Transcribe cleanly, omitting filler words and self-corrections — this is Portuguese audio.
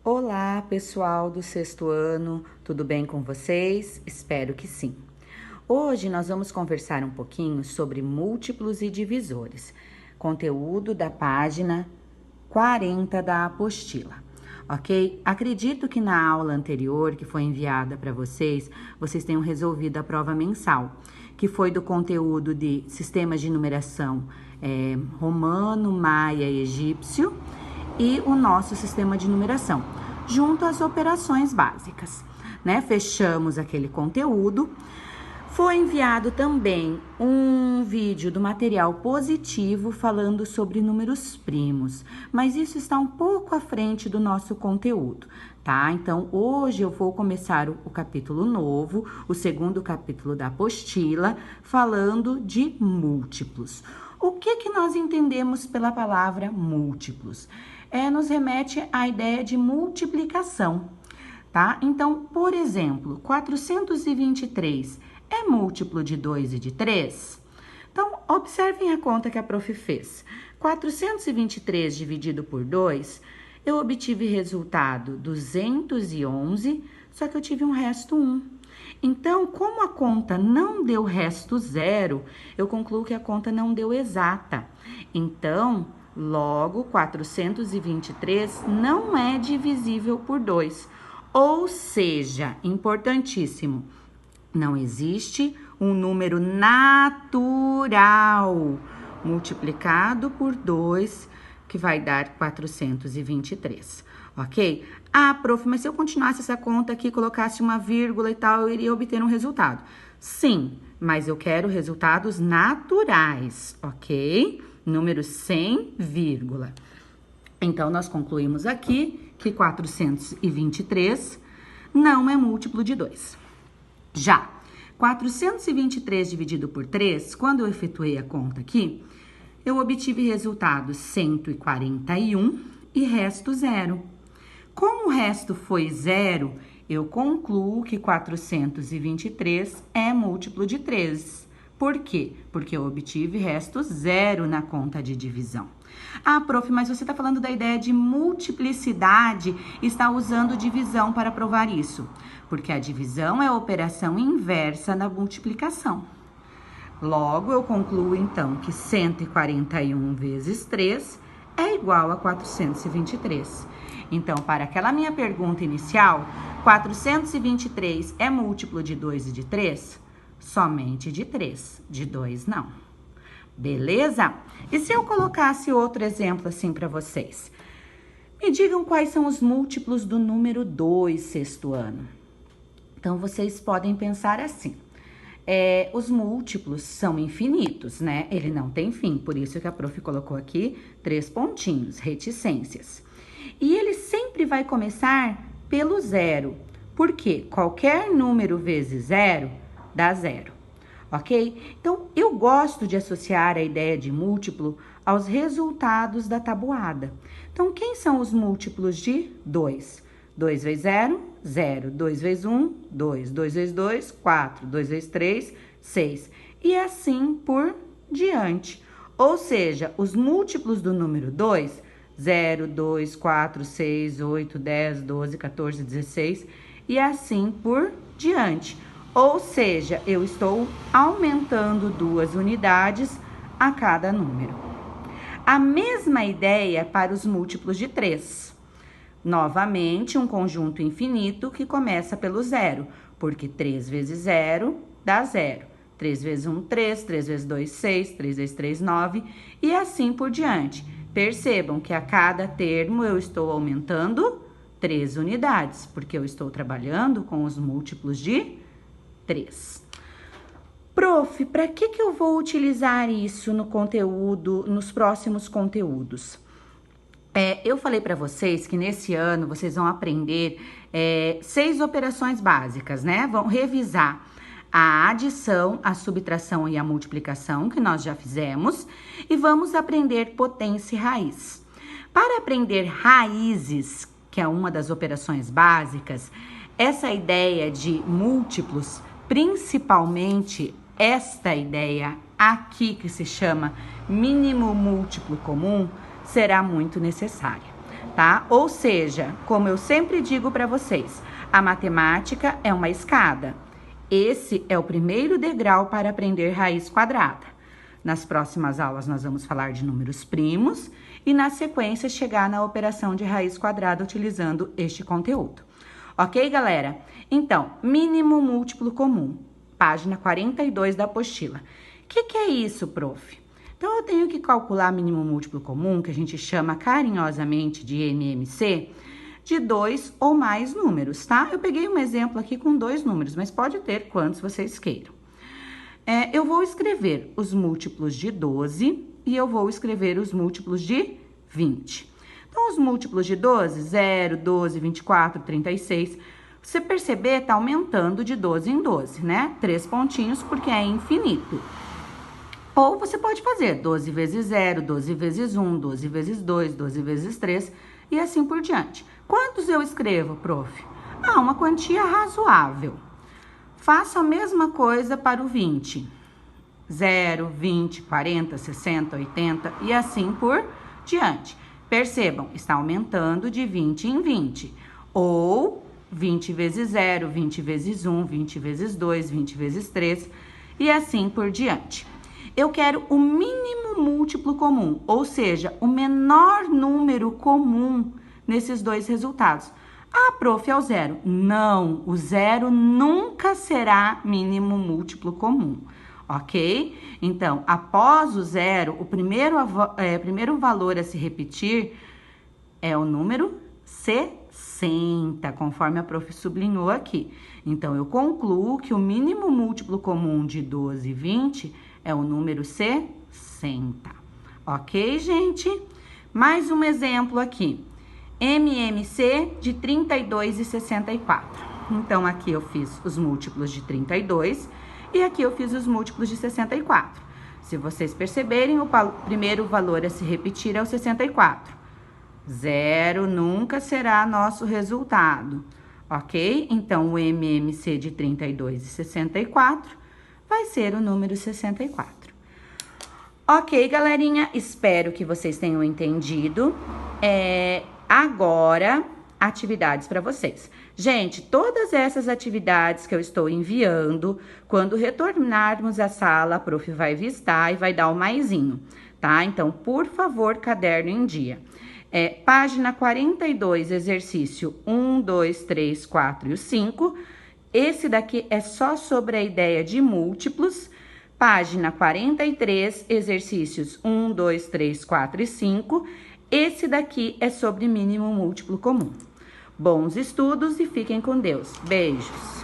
Olá, pessoal do sexto ano, tudo bem com vocês? Espero que sim. Hoje nós vamos conversar um pouquinho sobre múltiplos e divisores, conteúdo da página 40 da apostila, ok? Acredito que na aula anterior, que foi enviada para vocês tenham resolvido a prova mensal, que foi do conteúdo de sistemas de numeração romano, maia e egípcio, e o nosso sistema de numeração, junto às operações básicas, né? Fechamos aquele conteúdo. Foi enviado também um vídeo do material positivo falando sobre números primos, mas isso está um pouco à frente do nosso conteúdo, tá? Então, hoje eu vou começar o capítulo novo, o segundo capítulo da apostila, falando de múltiplos. O que nós entendemos pela palavra múltiplos? Nos remete à ideia de multiplicação, tá? Então, por exemplo, 423 é múltiplo de 2 e de 3? Então, observem a conta que a prof fez. 423 dividido por 2, eu obtive resultado 211, só que eu tive um resto 1. Então, como a conta não deu resto 0, eu concluo que a conta não deu exata. Então, logo, 423 não é divisível por 2. Ou seja, importantíssimo, não existe um número natural multiplicado por 2 que vai dar 423, ok? Ah, prof, mas se eu continuasse essa conta aqui, colocasse uma vírgula e tal, eu iria obter um resultado. Sim, mas eu quero resultados naturais, ok? Números sem vírgula. Então, nós concluímos aqui que 423 não é múltiplo de 2. Já 423 dividido por 3, quando eu efetuei a conta aqui, eu obtive resultado 141 e resto 0. Como o resto foi 0, eu concluo que 423 é múltiplo de 3. Por quê? Porque eu obtive resto 0 na conta de divisão. Ah, prof, mas você está falando da ideia de multiplicidade e está usando divisão para provar isso. Porque a divisão é a operação inversa da multiplicação. Logo, eu concluo, então, que 141 vezes 3 é igual a 423. Então, para aquela minha pergunta inicial, 423 é múltiplo de 2 e de 3? Somente de 3, de 2 não. Beleza? E se eu colocasse outro exemplo assim para vocês? Me digam quais são os múltiplos do número 2, sexto ano. Então, vocês podem pensar assim. Os múltiplos são infinitos, né? Ele não tem fim, por isso que a prof colocou aqui 3 pontinhos, reticências. E ele sempre vai começar pelo 0, porque qualquer número vezes 0 dá 0, ok? Então, eu gosto de associar a ideia de múltiplo aos resultados da tabuada. Então, quem são os múltiplos de 2? 2 vezes 0, 0. 2 vezes 1, 2. 2 vezes 2, 4. 2 vezes 3, 6. E assim por diante. Ou seja, os múltiplos do número 2, 0, 2, 4, 6, 8, 10, 12, 14, 16 e assim por diante. Ou seja, eu estou aumentando 2 unidades a cada número. A mesma ideia para os múltiplos de 3. Novamente, um conjunto infinito que começa pelo 0, porque 3 vezes 0 dá 0. 3 vezes 1, 3, 3 vezes 2, 6, 3 vezes 3, 9 e assim por diante. Percebam que a cada termo eu estou aumentando 3 unidades, porque eu estou trabalhando com os múltiplos de 3. Prof, para que eu vou utilizar isso no conteúdo, nos próximos conteúdos? Eu falei para vocês que nesse ano vocês vão aprender 6 operações básicas, né? Vão revisar a adição, a subtração e a multiplicação, que nós já fizemos, e vamos aprender potência e raiz. Para aprender raízes, que é uma das operações básicas, essa ideia de múltiplos, principalmente esta ideia aqui que se chama mínimo múltiplo comum, será muito necessária, tá? Ou seja, como eu sempre digo para vocês, a matemática é uma escada. Esse é o primeiro degrau para aprender raiz quadrada. Nas próximas aulas nós vamos falar de números primos e na sequência chegar na operação de raiz quadrada utilizando este conteúdo. Ok, galera? Então, mínimo múltiplo comum, página 42 da apostila. O que é isso, prof? Então, eu tenho que calcular mínimo múltiplo comum, que a gente chama carinhosamente de MMC, de 2 ou mais números, tá? Eu peguei um exemplo aqui com 2 números, mas pode ter quantos vocês queiram. Eu vou escrever os múltiplos de 12 e eu vou escrever os múltiplos de 20. Então, os múltiplos de 12, 0, 12, 24, 36. Você perceber, tá aumentando de 12 em 12, né? 3 pontinhos, porque é infinito. Ou você pode fazer 12 vezes 0, 12 vezes 1, 12 vezes 2, 12 vezes 3 e assim por diante. Quantos eu escrevo, prof? Uma quantia razoável. Faço a mesma coisa para o 20. 0, 20, 40, 60, 80 e assim por diante. Percebam, está aumentando de 20 em 20. Ou 20 vezes 0, 20 vezes 1, 20 vezes 2, 20 vezes 3 e assim por diante. Eu quero o mínimo múltiplo comum, ou seja, o menor número comum nesses dois resultados. Prof, é o 0. Não, o 0 nunca será mínimo múltiplo comum, ok? Então, após o 0, o primeiro valor a se repetir é o número 60, conforme a prof sublinhou aqui. Então, eu concluo que o mínimo múltiplo comum de 12 e 20 é o número 60. Ok, gente? Mais um exemplo aqui. MMC de 32 e 64. Então, aqui eu fiz os múltiplos de 32 e aqui eu fiz os múltiplos de 64. Se vocês perceberem, o primeiro valor a se repetir é o 64. 0 nunca será nosso resultado, ok? Então, o MMC de 32 e 64 vai ser o número 64. Ok, galerinha? Espero que vocês tenham entendido. Agora, atividades para vocês. Gente, todas essas atividades que eu estou enviando, quando retornarmos à sala, a prof vai vistar e vai dar o maisinho, tá? Então, por favor, caderno em dia. Página 42, exercício 1, 2, 3, 4 e o 5. Esse daqui é só sobre a ideia de múltiplos. Página 43, exercícios 1, 2, 3, 4 e 5. Esse daqui é sobre mínimo múltiplo comum. Bons estudos e fiquem com Deus. Beijos!